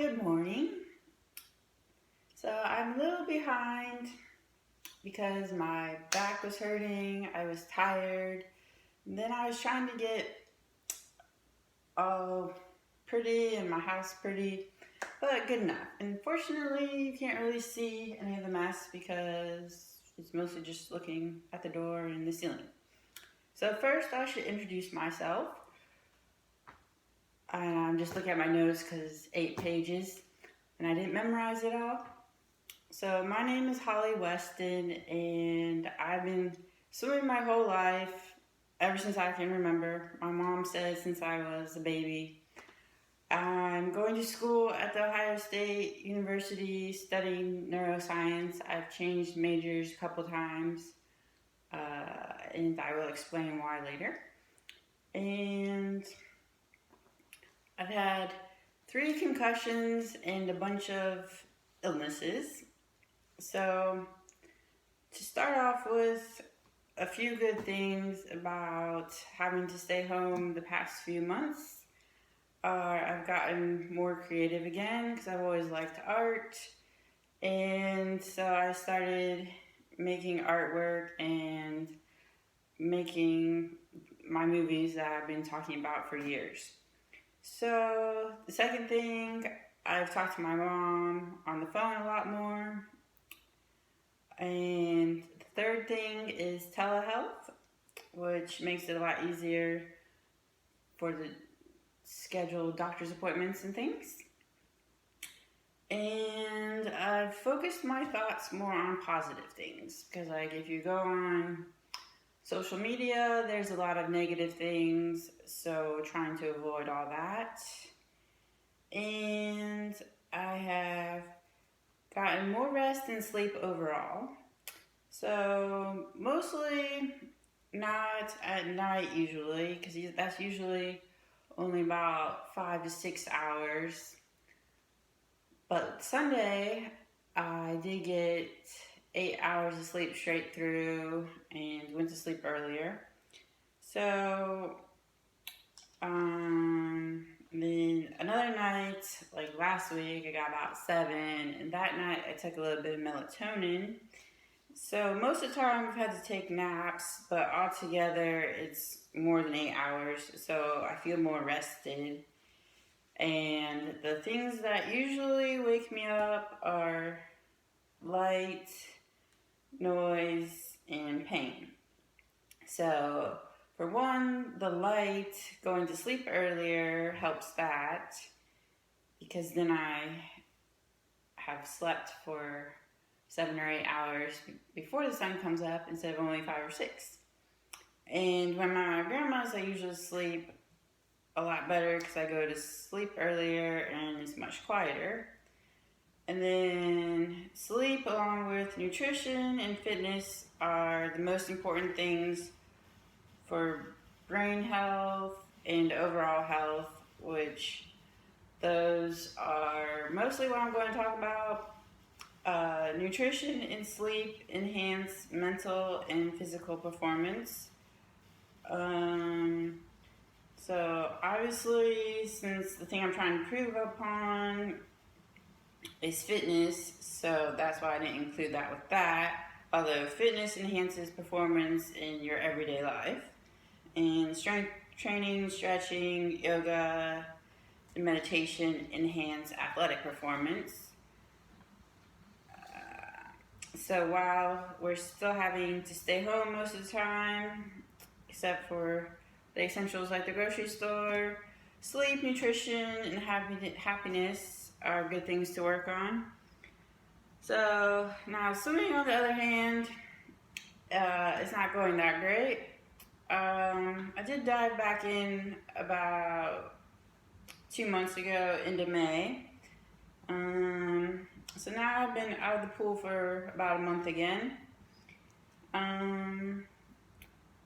Good morning. So I'm a little behind because my back was hurting, I was tired, and then I was trying to get all pretty and my house pretty, but good enough. Unfortunately, you can't really see any of the mess because it's mostly just looking at the door and the ceiling. So first I should introduce myself. And I'm just looking at my notes because it's 8 pages and I didn't memorize it all. So my name is Holly Weston, and I've been swimming my whole life, ever since I can remember. My mom said since I was a baby. I'm going to school at the Ohio State University studying neuroscience. I've changed majors a couple times, and I will explain why later. And I've had 3 concussions and a bunch of illnesses. So, to start off with, a few good things about having to stay home the past few months are I've gotten more creative again because I've always liked art. And so I started making artwork and making my movies that I've been talking about for years. So, the second thing, I've talked to my mom on the phone a lot more. And the third thing is telehealth, which makes it a lot easier for the scheduled doctor's appointments and things. And I've focused my thoughts more on positive things because, like, if you go on social media, there's a lot of negative things, so trying to avoid all that. And I have gotten more rest and sleep overall. So mostly not at night usually, because that's usually only about 5 to 6 hours. But Sunday, I did get 8 hours of sleep straight through and went to sleep earlier. So, then another night, like last week, I got about 7, and that night I took a little bit of melatonin. So most of the time I've had to take naps, but altogether it's more than 8 hours, so I feel more rested. And the things that usually wake me up are light, noise, and pain. So for one, the light, going to sleep earlier helps that, because then I have slept for 7 or 8 hours before the sun comes up instead of only 5 or 6. And when I'm at my grandma's, I usually sleep a lot better because I go to sleep earlier and it's much quieter. And then sleep along with nutrition and fitness are the most important things for brain health and overall health, which those are mostly what I'm going to talk about. Nutrition and sleep enhance mental and physical performance. So obviously, since the thing I'm trying to improve upon is fitness, so that's why I didn't include that with that. Although fitness enhances performance in your everyday life. And strength training, stretching, yoga, and meditation enhance athletic performance. So while we're still having to stay home most of the time, except for the essentials like the grocery store, sleep, nutrition, and happiness are good things to work on. So now swimming, on the other hand, it's not going that great. I did dive back in about 2 months ago into May. So now I've been out of the pool for about a month again.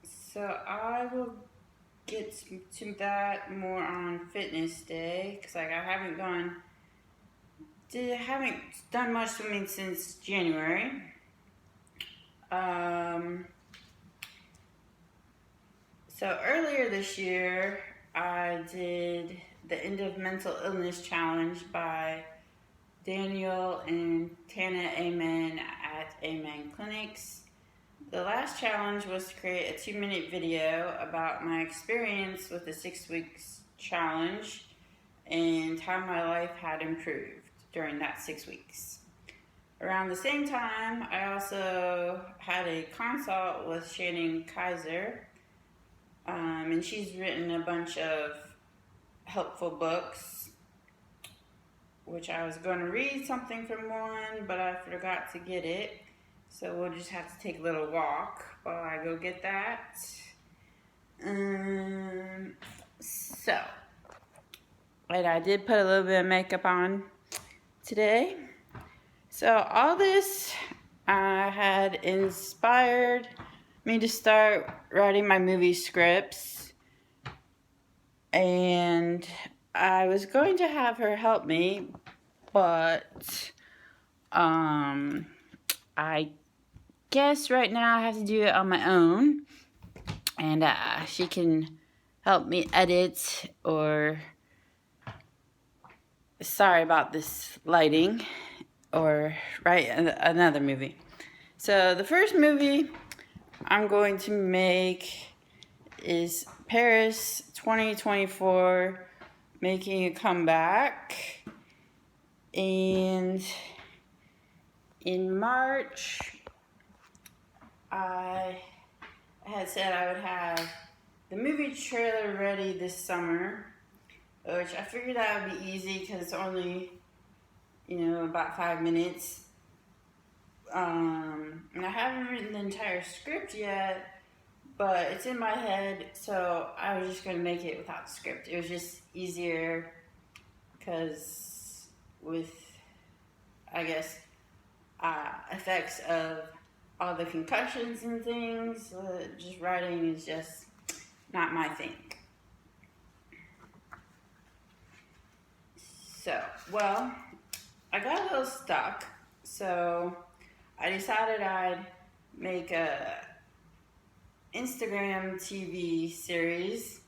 So I will get to that more on fitness day, because like I haven't done much swimming since January. So earlier this year, I did the End of Mental Illness Challenge by Daniel and Tana Amen at Amen Clinics. The last challenge was to create a 2-minute video about my experience with the 6 weeks challenge and how my life had improved during that 6 weeks. Around the same time, I also had a consult with Shannon Kaiser, and she's written a bunch of helpful books, which I was going to read something from one, but I forgot to get it. So we'll just have to take a little walk while I go get that. And I did put a little bit of makeup on today. So all this had inspired me to start writing my movie scripts. And I was going to have her help me, but I guess right now I have to do it on my own, and she can help me edit, or sorry about this lighting, or write another movie. So the first movie I'm going to make is Paris 2024, making a comeback. And in March, I had said I would have the movie trailer ready this summer, which I figured that would be easy because it's only, about 5 minutes. And I haven't written the entire script yet, but it's in my head, so I was just going to make it without the script. It was just easier because with, I guess, effects of all the concussions and things, just writing is just not my thing. So, I got a little stuck, so I decided I'd make a Instagram TV series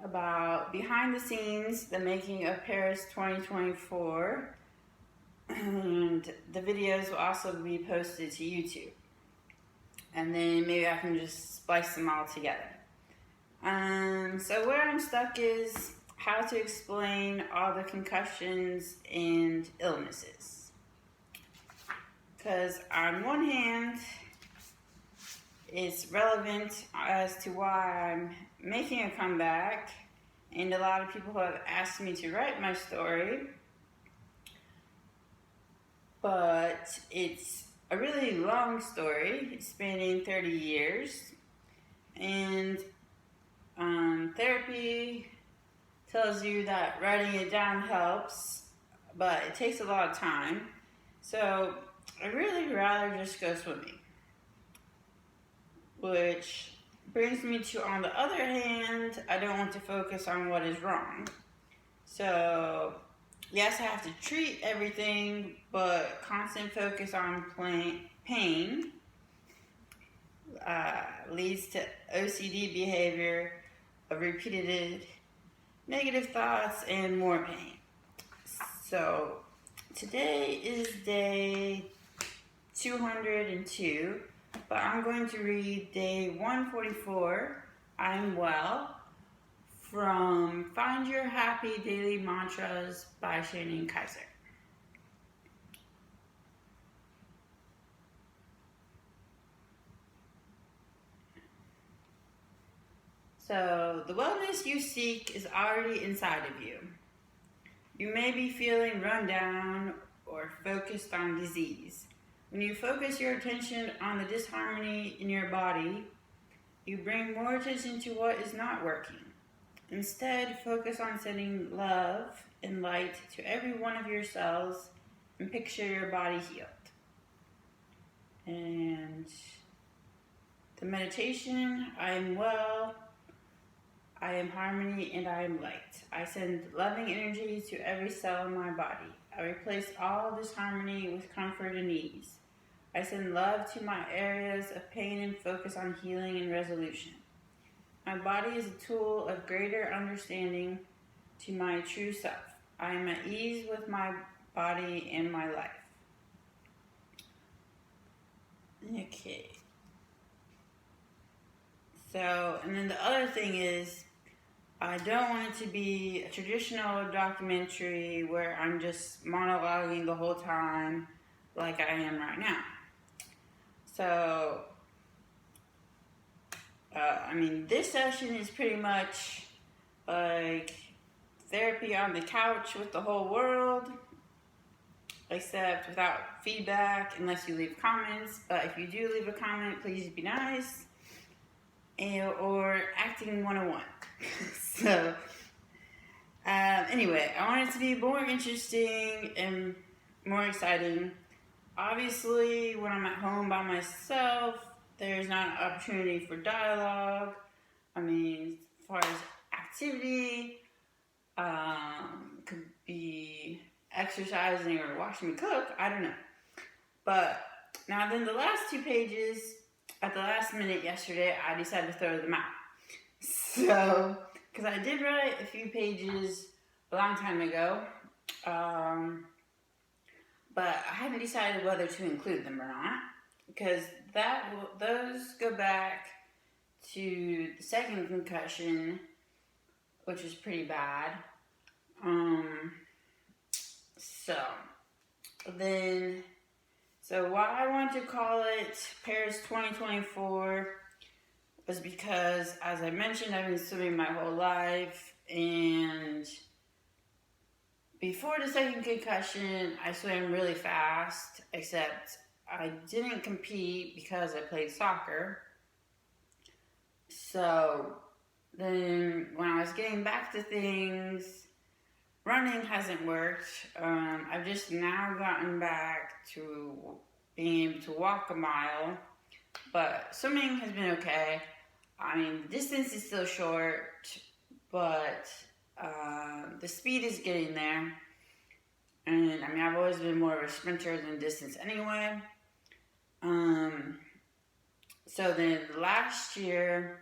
about behind the scenes, the making of Paris 2024, and the videos will also be posted to YouTube, and then maybe I can just splice them all together. So where I'm stuck is how to explain all the concussions and illnesses, because on one hand, it's relevant as to why I'm making a comeback, and a lot of people have asked me to write my story, but it's a really long story spanning 30 years, and therapy tells you that writing it down helps, but it takes a lot of time, so I'd really rather just go swimming. Which brings me to, on the other hand, I don't want to focus on what is wrong. So, yes, I have to treat everything, but constant focus on pain leads to OCD behavior of repeated negative thoughts and more pain. So, today is day 202. But I'm going to read day 144, I'm Well, from Find Your Happy Daily Mantras by Shannon Kaiser. So, the wellness you seek is already inside of you. You may be feeling run down or focused on disease. When you focus your attention on the disharmony in your body, you bring more attention to what is not working. Instead, focus on sending love and light to every one of your cells and picture your body healed. And the meditation, I am well, I am harmony, and I am light. I send loving energy to every cell in my body. I replace all disharmony with comfort and ease. I send love to my areas of pain and focus on healing and resolution. My body is a tool of greater understanding to my true self. I am at ease with my body and my life. Okay. So, and then the other thing is, I don't want it to be a traditional documentary where I'm just monologuing the whole time like I am right now. So, this session is pretty much like therapy on the couch with the whole world, except without feedback unless you leave comments. But if you do leave a comment, please be nice. Or acting 101. So, anyway, I want it to be more interesting and more exciting. Obviously, when I'm at home by myself, there's not an opportunity for dialogue. As far as activity, could be exercising or watching me cook, I don't know. But now then the last 2 pages, at the last minute yesterday, I decided to throw them out. So, because I did write a few pages a long time ago, but I haven't decided whether to include them or not, because those go back to the second concussion, which was pretty bad. So why I wanted to call it Paris 2024 was because, as I mentioned, I've been swimming my whole life, and before the second concussion, I swam really fast, except I didn't compete because I played soccer. So then when I was getting back to things, running hasn't worked. I've just now gotten back to being able to walk a mile, but swimming has been okay. The distance is still short, but the speed is getting there. And I've always been more of a sprinter than distance anyway. So then last year,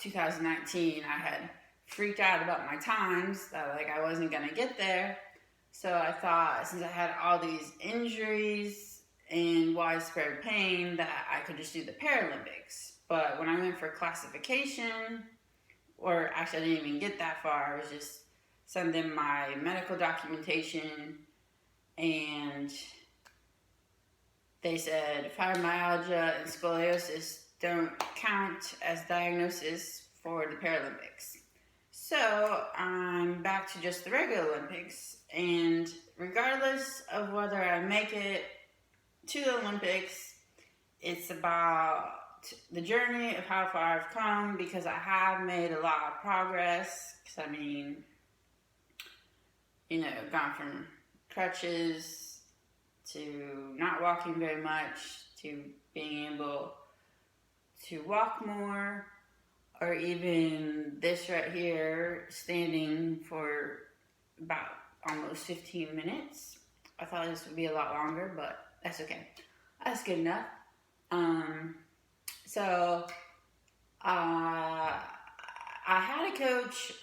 2019, I had freaked out about my times, that I wasn't gonna get there. So I thought, since I had all these injuries and widespread pain, that I could just do the Paralympics. But when I went for classification, or actually I didn't even get that far, I was just sending my medical documentation, and they said fibromyalgia and scoliosis don't count as diagnosis for the Paralympics. So I'm back to just the regular Olympics, and regardless of whether I make it to the Olympics, it's about the journey of how far I've come, because I have made a lot of progress. Because gone from crutches to not walking very much to being able to walk more, or even this right here, standing for about almost 15 minutes. I thought this would be a lot longer, but that's okay. That's good enough. So I had a coach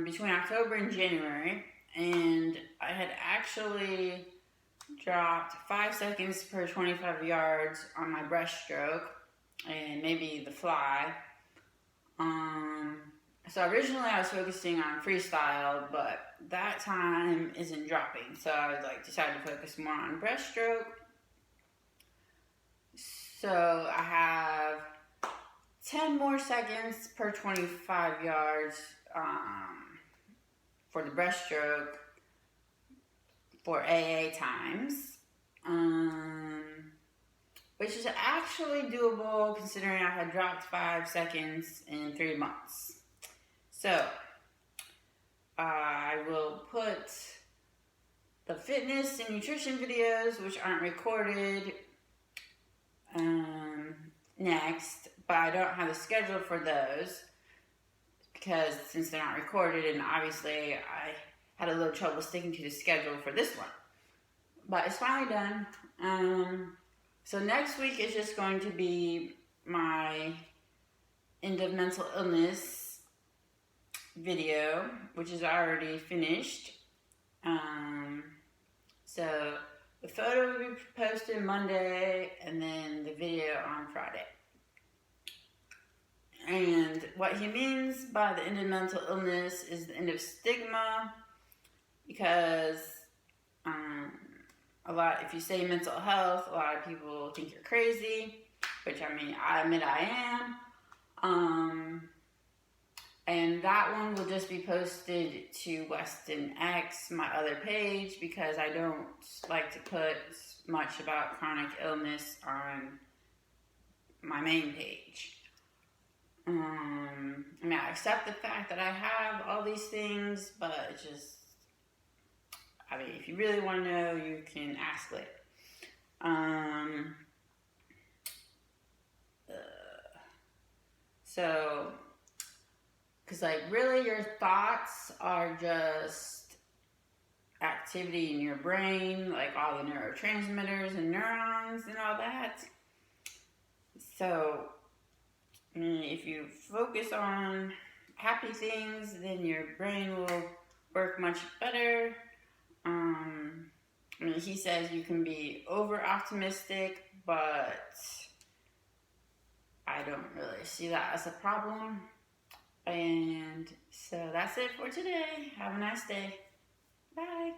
between October and January, and I had actually dropped 5 seconds per 25 yards on my breaststroke and maybe the fly. So originally I was focusing on freestyle, but that time isn't dropping. So I decided to focus more on breaststroke. So I have 10 more seconds per 25 yards for the breaststroke for AA times, which is actually doable considering I had dropped 5 seconds in 3 months. So I will put the fitness and nutrition videos, which aren't recorded, next, but I don't have a schedule for those because since they're not recorded, and obviously I had a little trouble sticking to the schedule for this one, but it's finally done. So next week is just going to be my end of mental illness video, which is already finished. So the photo will be posted Monday, and then the video on Friday. And what he means by the end of mental illness is the end of stigma, because if you say mental health, a lot of people think you're crazy, which I mean, I admit I am. And that one will just be posted to Weston X, my other page, because I don't like to put much about chronic illness on my main page. I mean, I accept the fact that I have all these things, but it's just, I mean, if you really want to know, you can ask later. Because like really your thoughts are just activity in your brain, like all the neurotransmitters and neurons and all that. So if you focus on happy things, then your brain will work much better. I mean, he says you can be over optimistic, but I don't really see that as a problem. And so that's it for today. Have a nice day. Bye.